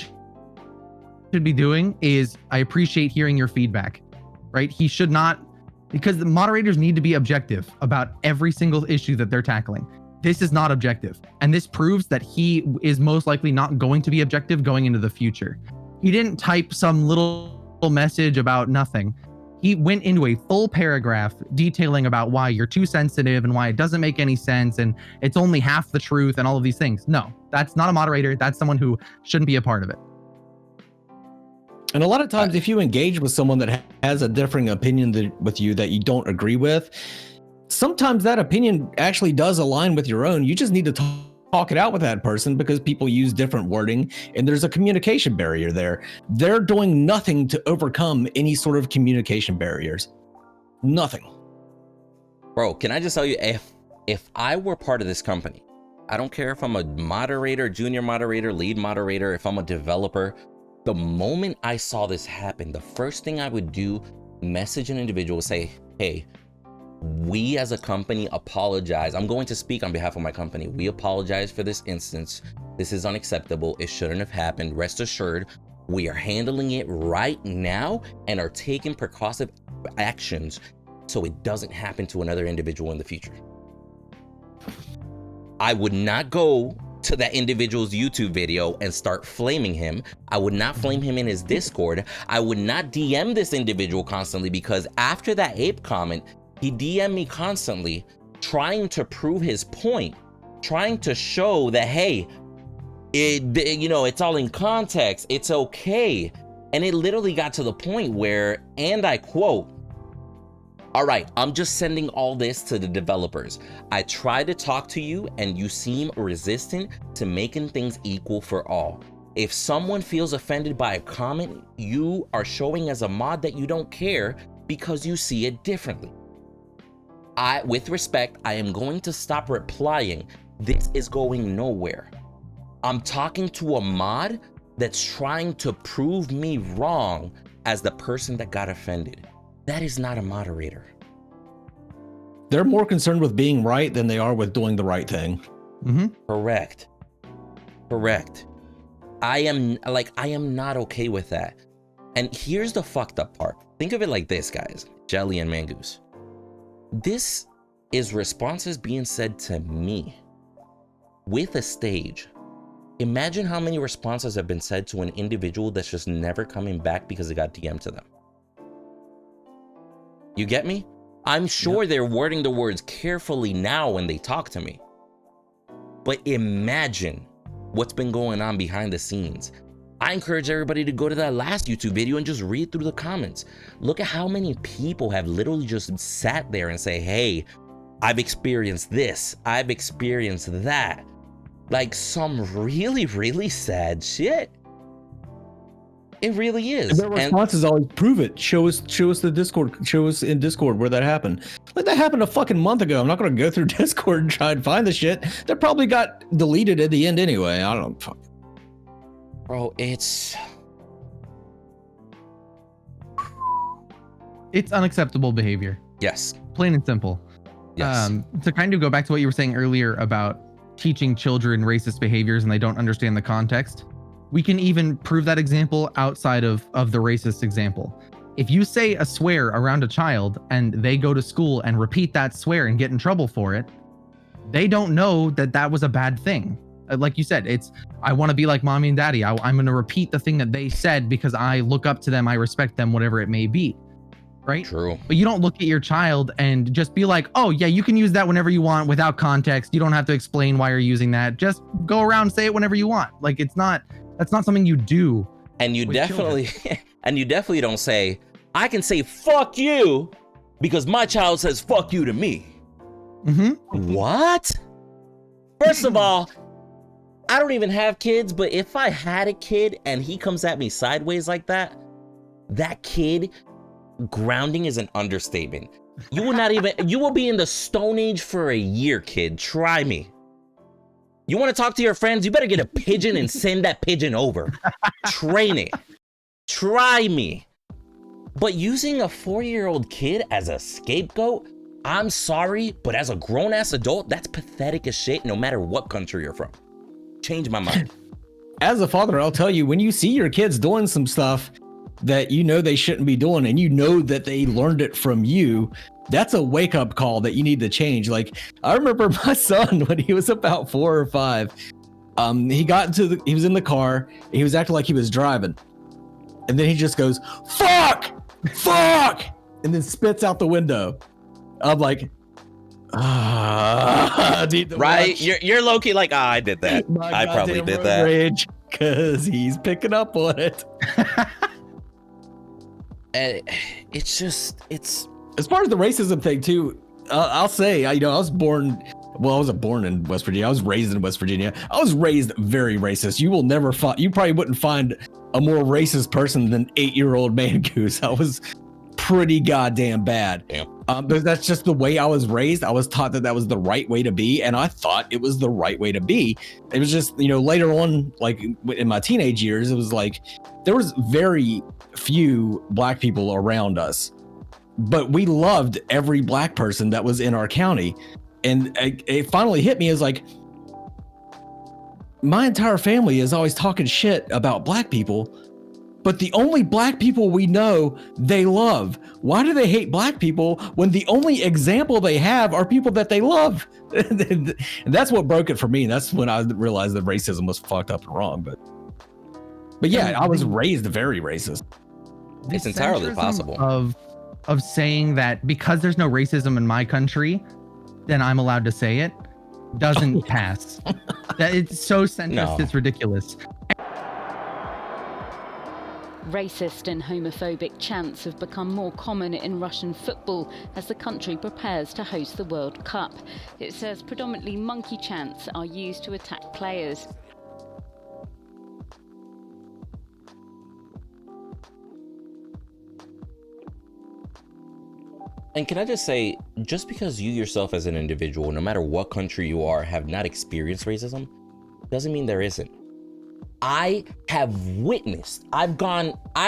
should be doing is, I appreciate hearing your feedback, right? He should not, because the moderators need to be objective about every single issue that they're tackling. This is not objective. And this proves that he is most likely not going to be objective going into the future. He didn't type some little message about nothing. He went into a full paragraph detailing about why you're too sensitive and why it doesn't make any sense and it's only half the truth and all of these things. No, that's not a moderator. That's someone who shouldn't be a part of it.
And a lot of times, if you engage with someone that has a differing opinion with you that you don't agree with, sometimes that opinion actually does align with your own. You just need to talk it out with that person, because people use different wording and there's a communication barrier there. They're doing nothing to overcome any sort of communication barriers. Nothing.
Bro, can I just tell you, if I were part of this company, I don't care if I'm a moderator, junior moderator, lead moderator, if I'm a developer, the moment I saw this happen, the first thing I would do, message an individual, say, hey, we as a company apologize. I'm going to speak on behalf of my company. We apologize for this instance. This is unacceptable. It shouldn't have happened. Rest assured, we are handling it right now and are taking precautionary actions so it doesn't happen to another individual in the future. I would not go to that individual's YouTube video and start flaming him. I would not flame him in his Discord. I would not DM this individual constantly, because after that ape comment, he DM'd me constantly trying to prove his point, trying to show that, hey, it's all in context. It's okay. And it literally got to the point where, and I quote, "All right, I'm just sending all this to the developers. I try to talk to you and you seem resistant to making things equal for all. If someone feels offended by a comment, you are showing as a mod that you don't care because you see it differently. With respect, I am going to stop replying. This is going nowhere. I'm talking to a mod that's trying to prove me wrong as the person that got offended. That is not a moderator."
They're more concerned with being right than they are with doing the right thing.
Mm-hmm.
Correct. I am not okay with that. And here's the fucked up part. Think of it like this, guys. Jelly and Mangoose. This is responses being said to me with a stage. Imagine how many responses have been said to an individual that's just never coming back because it got DM'd to them. You get me? I'm sure they're wording the words carefully now when they talk to me. But imagine what's been going on behind the scenes. I encourage everybody to go to that last YouTube video and just read through the comments. Look at how many people have literally just sat there and say, "Hey, I've experienced this, I've experienced that." Like some really, really sad shit. It really is.
And their response is always, "Prove it. Show us the Discord. Show us in Discord where that happened." Like, that happened a fucking month ago. I'm not going to go through Discord and try and find the shit. That probably got deleted at the end anyway. I don't know.
Bro, it's
unacceptable behavior.
Yes.
Plain and simple.
Yes.
To kind of go back to what you were saying earlier about teaching children racist behaviors and they don't understand the context. We can even prove that example outside of the racist example. If you say a swear around a child and they go to school and repeat that swear and get in trouble for it, they don't know that that was a bad thing. Like you said, it's, I want to be like mommy and daddy. I'm going to repeat the thing that they said because I look up to them, I respect them, whatever it may be. Right?
True.
But you don't look at your child and just be like, "Oh yeah, you can use that whenever you want without context. You don't have to explain why you're using that. Just go around and say it whenever you want." Like, that's not something you do.
And you definitely don't say, "I can say fuck you because my child says fuck you to me."
Mm-hmm.
What? First of all, I don't even have kids, but if I had a kid and he comes at me sideways like that, that kid, grounding is an understatement. You will be in the Stone Age for a year, kid. Try me. You want to talk to your friends? You better get a pigeon and send that pigeon over. Train it. Try me. But using a 4-year-old kid as a scapegoat, I'm sorry, but as a grown-ass adult, that's pathetic as shit no matter what country you're from. Change my mind.
As a father, I'll tell you, when you see your kids doing some stuff that you know they shouldn't be doing and you know that they learned it from you, that's a wake-up call that you need to change. Like, I remember my son when he was about 4 or 5, he was in the car, he was acting like he was driving, and then he just goes, fuck, and then spits out the window. I'm like, I need to
right?
watch.
You're low-key like, I did that. I probably did that.
Rage, because he's picking up on it.
It's
as far as the racism thing too, I'll say, I wasn't born in West Virginia. I was raised in West Virginia. I was raised very racist. You probably wouldn't find a more racist person than 8-year-old Mangoose. I was pretty goddamn bad.
Yeah.
But that's just the way I was raised. I was taught that was the right way to be, and I thought it was the right way to be. It was just, later on, like in my teenage years, it was like there was very few black people around us, but we loved every black person that was in our county. And it finally hit me as like, my entire family is always talking shit about black people, but the only black people we know they love. Why do they hate black people when the only example they have are people that they love? And that's what broke it for me. That's when I realized that racism was fucked up and wrong. But yeah, I was raised very racist.
It's entirely possible.
Of saying that because there's no racism in my country, then I'm allowed to say it, doesn't pass. That it's so centrist, It's ridiculous.
Racist and homophobic chants have become more common in Russian football as the country prepares to host the World Cup. It says predominantly monkey chants are used to attack players.
And can I just say, just because you yourself as an individual, no matter what country you are, have not experienced racism, doesn't mean there isn't. I have witnessed, I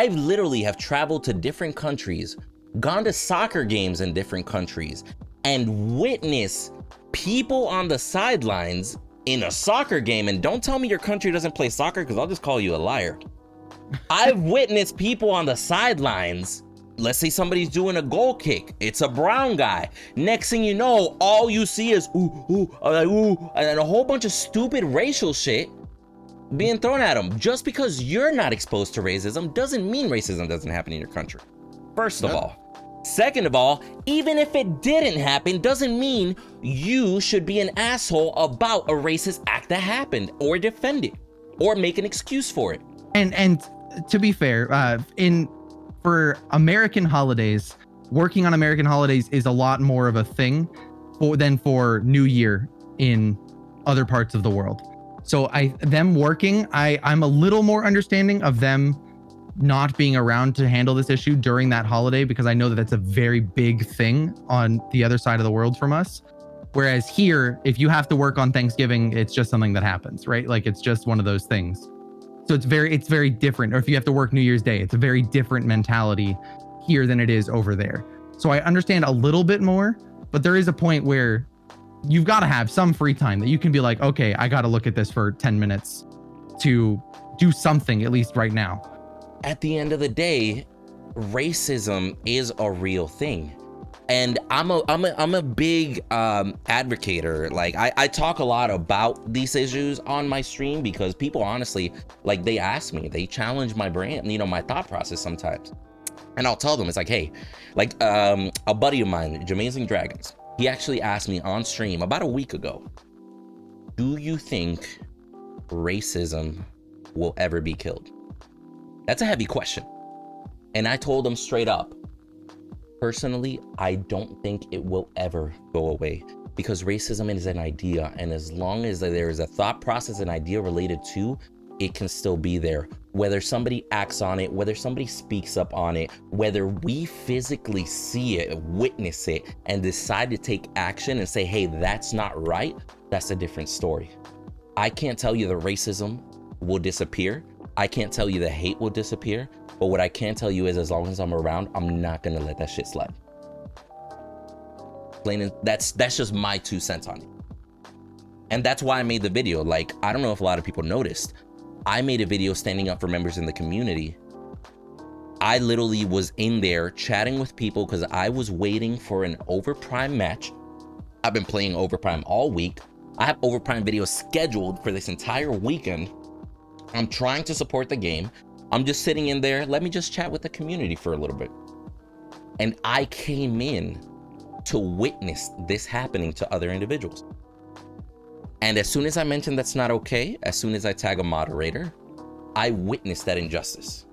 literally have traveled to different countries, gone to soccer games in different countries, and witnessed people on the sidelines in a soccer game. And don't tell me your country doesn't play soccer, because I'll just call you a liar. I've witnessed people on the sidelines. Let's say somebody's doing a goal kick. It's a brown guy. Next thing you know, all you see is ooh, ooh, ooh, and a whole bunch of stupid racial shit being thrown at them. Just because you're not exposed to racism doesn't mean racism doesn't happen in your country. First of all. Second of all, even if it didn't happen, doesn't mean you should be an asshole about a racist act that happened, or defend it, or make an excuse for it.
And to be fair, for American holidays, working on American holidays is a lot more of a thing than for New Year in other parts of the world. So them working, I'm a little more understanding of them not being around to handle this issue during that holiday, because I know that that's a very big thing on the other side of the world from us. Whereas here, if you have to work on Thanksgiving, it's just something that happens, right? Like, it's just one of those things. So it's very different. Or if you have to work New Year's Day, it's a very different mentality here than it is over there. So I understand a little bit more, but there is a point where you've got to have some free time that you can be like, okay, I got to look at this for 10 minutes to do something, at least right now.
At the end of the day, racism is a real thing. And I'm a big advocator. Like, I talk a lot about these issues on my stream, because people honestly, like, they ask me, they challenge my brain, you know, my thought process sometimes. And I'll tell them, it's like, hey, like a buddy of mine, Jamazing Dragons, he actually asked me on stream about a week ago, do you think racism will ever be killed? That's a heavy question. And I told him straight up, personally, I don't think it will ever go away, because racism is an idea, and as long as there is a thought process, an idea related to, it can still be there. Whether somebody acts on it, whether somebody speaks up on it, whether we physically see it, witness it, and decide to take action and say, hey, that's not right, that's a different story. I can't tell you the racism will disappear. I can't tell you the hate will disappear. But what I can tell you is, as long as I'm around, I'm not gonna let that shit slide. Plain and that's just my 2 cents on it. And that's why I made the video. Like, I don't know if a lot of people noticed, I made a video standing up for members in the community. I literally was in there chatting with people because I was waiting for an Overprime match. I've been playing Overprime all week. I have Overprime videos scheduled for this entire weekend. I'm trying to support the game. I'm just sitting in there, let me just chat with the community for a little bit. And I came in to witness this happening to other individuals. And as soon as I mentioned that's not okay, as soon as I tag a moderator, I witnessed that injustice.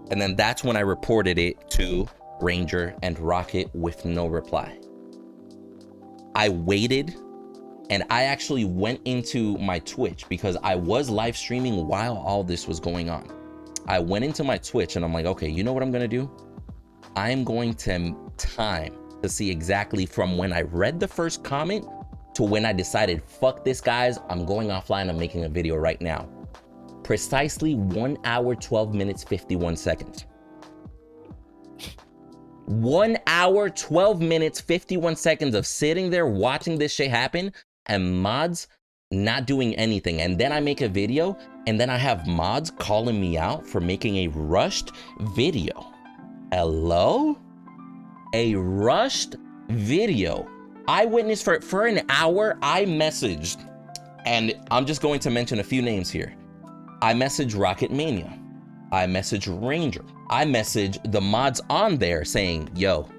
And then that's when I reported it to Ranger and Rocket with no reply. I waited, and I actually went into my Twitch, because I was live streaming while all this was going on. I went into my Twitch and I'm like, okay, you know what I'm gonna do? I'm going to time to see exactly from when I read the first comment to when I decided, fuck this, guys, I'm going offline, I'm making a video right now. Precisely 1 hour, 12 minutes, 51 seconds. 1 hour, 12 minutes, 51 seconds of sitting there watching this shit happen, and mods not doing anything. And then I make a video, and then I have mods calling me out for making a rushed video. Hello? A rushed video. I witnessed for an hour. I messaged, and I'm just going to mention a few names here. I messaged Rocket Mania. I messaged Ranger. I messaged the mods on there saying, yo,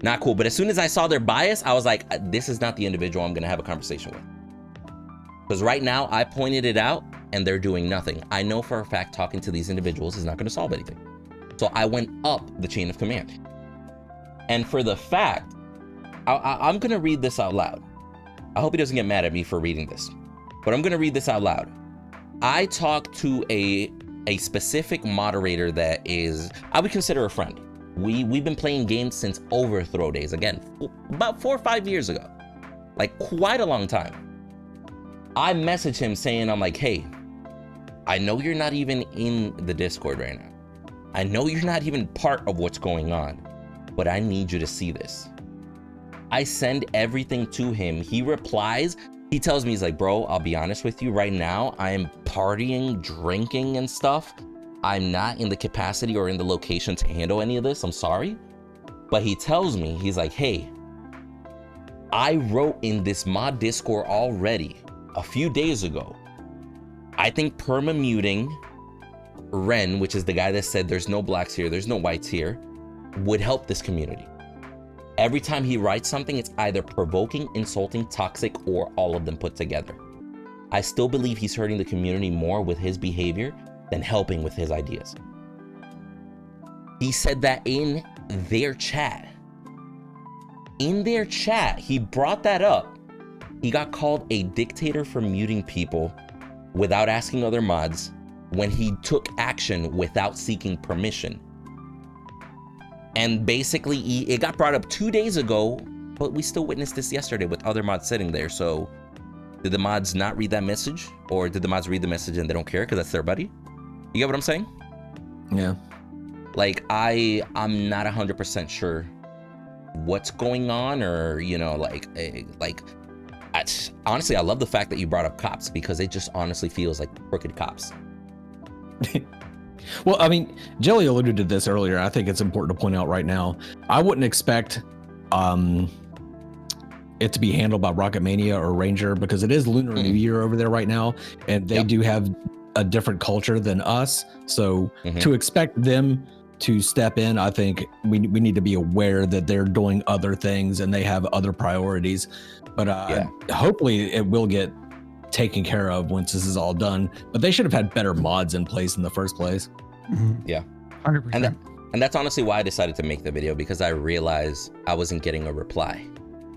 not cool. But as soon as I saw their bias, I was like, this is not the individual I'm gonna have a conversation with. Because right now I pointed it out, and they're doing nothing. I know for a fact talking to these individuals is not going to solve anything. So I went up the chain of command. And for the fact, I'm going to read this out loud. I hope he doesn't get mad at me for reading this, but I'm going to read this out loud. I talked to a specific moderator that is, I would consider a friend. We've been playing games since Overthrow days. Again, about 4 or 5 years ago. Like quite a long time. I messaged him saying, I'm like, hey, I know you're not even in the Discord right now. I know you're not even part of what's going on, but I need you to see this. I send everything to him. He replies. He tells me, he's like, bro, I'll be honest with you right now. I am partying, drinking and stuff. I'm not in the capacity or in the location to handle any of this. I'm sorry. But he tells me, he's like, hey, I wrote in this mod Discord already a few days ago. I think perma-muting Ren, which is the guy that said there's no blacks here, there's no whites here, would help this community. Every time he writes something, it's either provoking, insulting, toxic, or all of them put together. I still believe he's hurting the community more with his behavior than helping with his ideas. He said that in their chat. In their chat, he brought that up. He got called a dictator for muting people without asking other mods when he took action without seeking permission. And basically, it got brought up 2 days ago, but we still witnessed this yesterday with other mods sitting there. So did the mods not read that message? Or did the mods read the message and they don't care because that's their buddy? You get what I'm saying?
Yeah.
Like, I'm not 100% sure what's going on, or, you know, honestly, I love the fact that you brought up cops, because it just honestly feels like crooked cops.
Well, I mean, Jelly alluded to this earlier. I think it's important to point out right now. I wouldn't expect it to be handled by Rocket Mania or Ranger, because it is Lunar New Year over there right now, and they do have a different culture than us. So to expect them to step in, I think we need to be aware that they're doing other things and they have other priorities. But hopefully it will get taken care of once this is all done. But they should have had better mods in place in the first place.
Yeah,
100%.
And that's honestly why I decided to make the video, because I realized I wasn't getting a reply.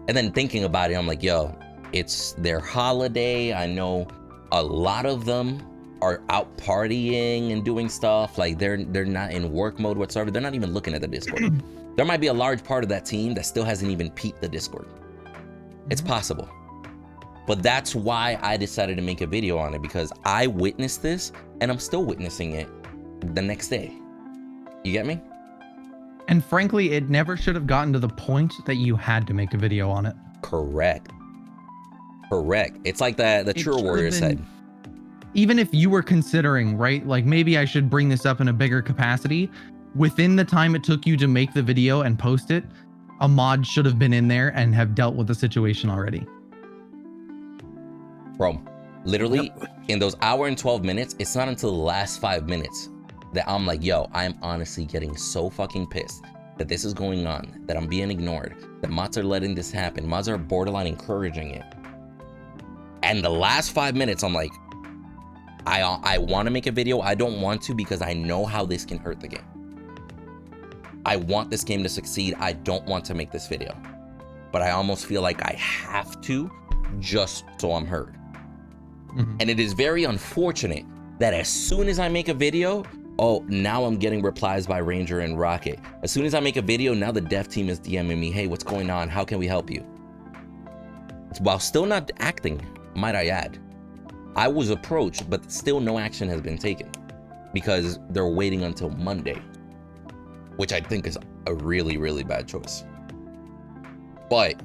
And then thinking about it, I'm like, yo, it's their holiday. I know a lot of them are out partying and doing stuff. Like they're not in work mode whatsoever. They're not even looking at the Discord. There might be a large part of that team that still hasn't even peeped the Discord. It's possible. But that's why I decided to make a video on it, because I witnessed this and I'm still witnessing it the next day. You get me?
And frankly, it never should have gotten to the point that you had to make a video on it.
Correct. It's like the True Warrior said.
Even if you were considering, right, like maybe I should bring this up in a bigger capacity, within the time it took you to make the video and post it, a mod should have been in there and have dealt with the situation already.
Bro, literally in those hour and 12 minutes, it's not until the last 5 minutes that I'm like, yo, I'm honestly getting so fucking pissed that this is going on, that I'm being ignored, that mods are letting this happen. Mods are borderline encouraging it. And the last 5 minutes, I'm like, I want to make a video. I don't want to, because I know how this can hurt the game. I want this game to succeed. I don't want to make this video, but I almost feel like I have to, just so I'm heard. And it is very unfortunate that as soon as I make a video, oh, now I'm getting replies by Ranger and Rocket. As soon as I make a video, now the dev team is DMing me, hey, what's going on? How can we help you? While still not acting, might I add. I was approached, but still no action has been taken, because they're waiting until Monday, which I think is a really, really bad choice. But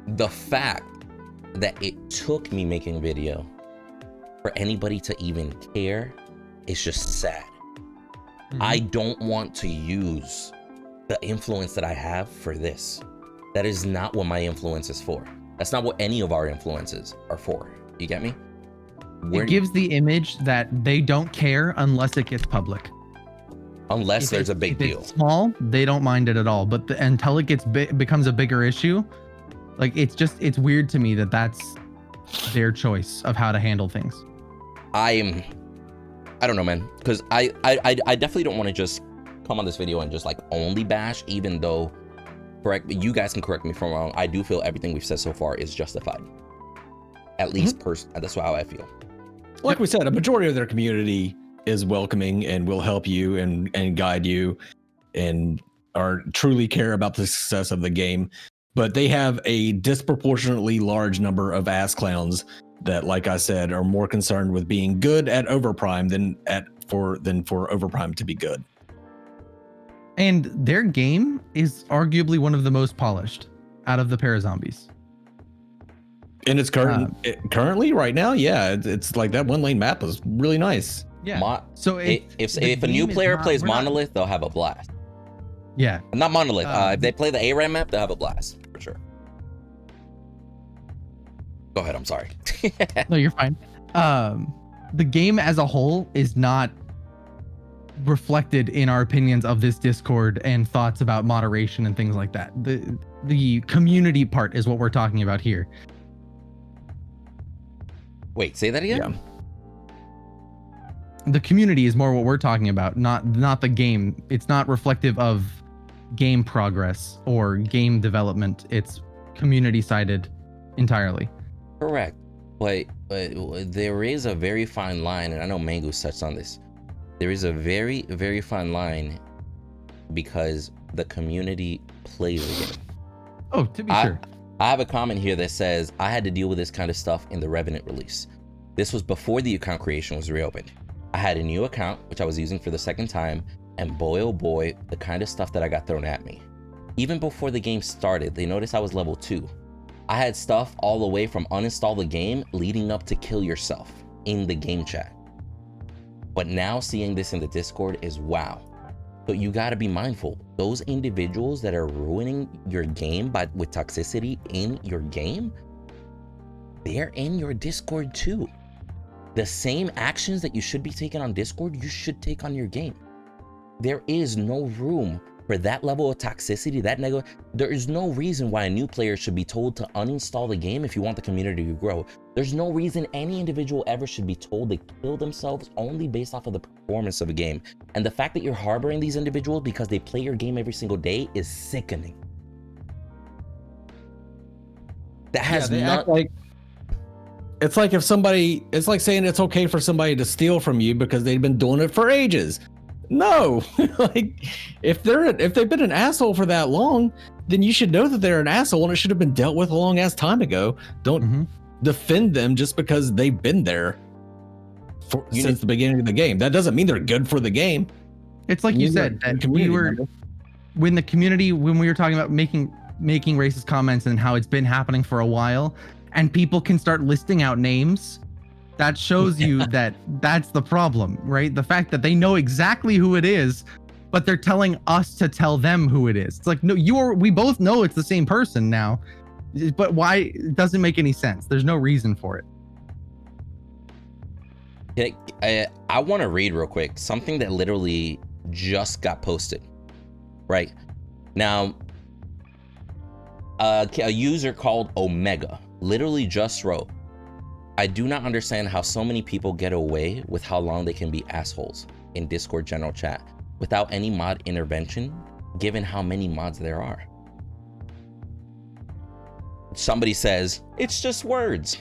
the fact that it took me making a video for anybody to even care is just sad. I don't want to use the influence that I have for this. That is not what my influence is for. That's not what any of our influences are for. You get me?
It gives the image that they don't care unless it gets public.
Unless there's a big deal.
It's small, they don't mind it at all. But until it gets becomes a bigger issue, like it's weird to me that that's their choice of how to handle things.
I am I don't know, man, because I definitely don't want to just come on this video and just like only bash, even though, you guys can correct me if I'm wrong, I do feel everything we've said so far is justified. At least that's how I feel.
Like we said, a majority of their community is welcoming and will help you and guide you and are truly care about the success of the game. But they have a disproportionately large number of ass clowns that, like I said, are more concerned with being good at Overprime than for Overprime to be good.
And their game is arguably one of the most polished out of the Parazombies.
And it's currently right now, yeah, it's like that one lane map is really nice.
Yeah.
So if a new player plays Monolith, they'll have a blast.
Yeah.
Not Monolith. If they play the ARAM map, they'll have a blast for sure. Go ahead. I'm sorry.
No, you're fine. The game as a whole is not reflected in our opinions of this Discord and thoughts about moderation and things like that. The community part is what we're talking about here.
Wait, say that again?
Yeah.
The community is more what we're talking about, not the game. It's not reflective of game progress or game development. It's community sided entirely.
Correct. But there is a very fine line, and I know Mangoose touched on this. There is a very, very fine line because the community plays the game.
Oh, to be sure.
I have a comment here that says, I had to deal with this kind of stuff in the Revenant release. This was before the account creation was reopened. I had a new account, which I was using for the second time, and boy, oh boy, the kind of stuff that I got thrown at me. Even before the game started, they noticed I was level 2. I had stuff all the way from uninstall the game leading up to kill yourself in the game chat. But now seeing this in the Discord is wow. So you gotta be mindful. Those individuals that are ruining your game with toxicity in your game, they're in your Discord too. The same actions that you should be taking on Discord, you should take on your game. There is no room for that level of toxicity, there is no reason why a new player should be told to uninstall the game if you want the community to grow. There's no reason any individual ever should be told to kill themselves only based off of the performance of a game. And the fact that you're harboring these individuals because they play your game every single day is sickening. That has
it's like it's like saying it's okay for somebody to steal from you because they've been doing it for ages. No, like if they've been an asshole for that long, then you should know that they're an asshole and it should have been dealt with a long ass time ago. Don't defend them just because they've been there since the beginning of the game. That doesn't mean they're good for the game.
It's like you said that when we were talking about making racist comments and how it's been happening for a while, and people can start listing out names. That shows you that that's the problem, right? The fact that they know exactly who it is, but they're telling us to tell them who it is. It's like, no, we both know it's the same person now, but why? It doesn't make any sense. There's no reason for
it. I want to read real quick something that literally just got posted right now. A user called Omega literally just wrote, I do not understand how so many people get away with how long they can be assholes in Discord general chat without any mod intervention, given how many mods there are. Somebody says, it's just words.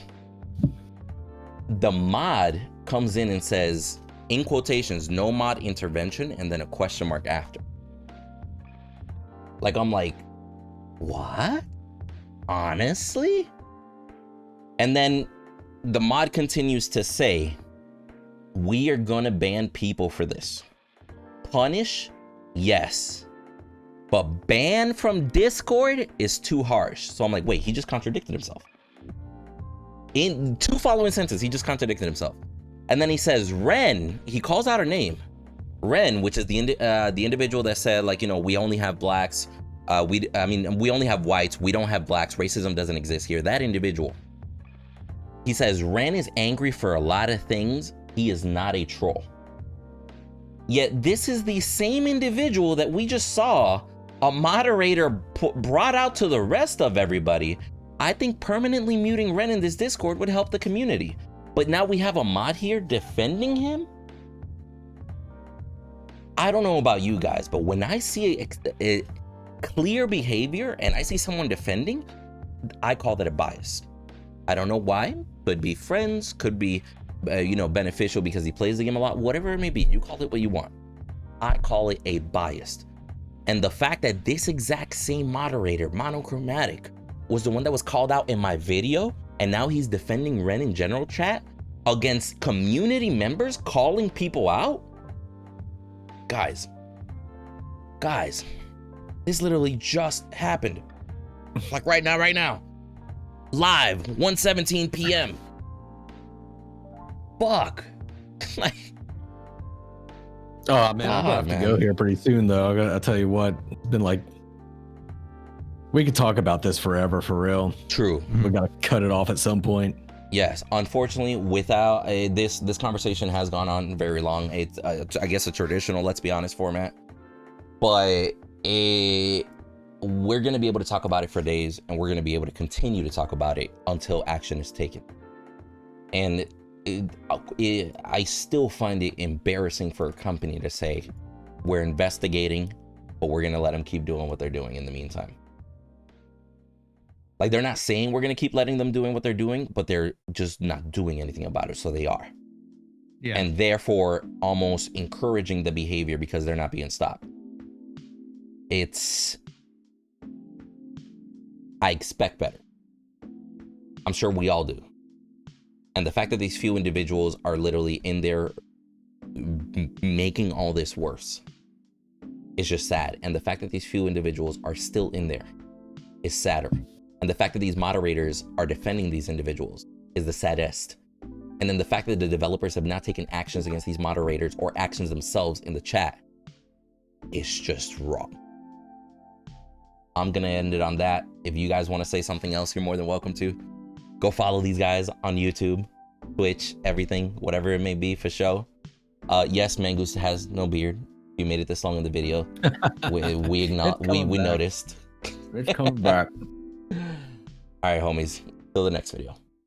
The mod comes in and says, in quotations, no mod intervention, and then a question mark after. Like, I'm like, what? Honestly? And then the mod continues to say, we are gonna ban people for this. Punish? Yes. But ban from Discord is too harsh. So I'm like, wait, he just contradicted himself. In 2 following sentences, he just contradicted himself. And then he says, Ren, he calls out her name. Ren, which is the individual that said, like, you know, we only have blacks. We only have whites. We don't have blacks. Racism doesn't exist here. That individual. He says, Ren is angry for a lot of things. He is not a troll. Yet this is the same individual that we just saw a moderator brought out to the rest of everybody. I think permanently muting Ren in this Discord would help the community. But now we have a mod here defending him? I don't know about you guys, but when I see a clear behavior and I see someone defending, I call that a bias. I don't know why. Could be friends, could be, beneficial because he plays the game a lot, whatever it may be. You call it what you want. I call it a bias. And the fact that this exact same moderator, Monochromatic, was the one that was called out in my video, and now he's defending Ren in general chat against community members calling people out. Guys, this literally just happened. Like right now. Live, 1:17 p.m. Fuck. Like,
oh man, I'm gonna have to go here pretty soon though. I'll tell you what, it's been like, we could talk about this forever, for real.
True.
We gotta cut it off at some point.
Yes, unfortunately, without this conversation has gone on very long. It's I guess a traditional, let's be honest, format, but we're gonna be able to talk about it for days, and we're gonna be able to continue to talk about it until action is taken. And I still find it embarrassing for a company to say we're investigating, but we're gonna let them keep doing what they're doing in the meantime. Like, they're not saying we're gonna keep letting them doing what they're doing, but they're just not doing anything about it, so they are. Yeah. And therefore almost encouraging the behavior because they're not being stopped. I expect better. I'm sure we all do. And the fact that these few individuals are literally in there making all this worse is just sad. And the fact that these few individuals are still in there is sadder. And the fact that these moderators are defending these individuals is the saddest. And then the fact that the developers have not taken actions against these moderators or actions themselves in the chat is just wrong. I'm gonna end it on that. If you guys want to say something else, you're more than welcome to. Go follow these guys on YouTube, Twitch, everything, whatever it may be, for show. Yes, Mangoose has no beard. You made it this long in the video. we noticed.
It's coming back.
All right, homies. Till the next video.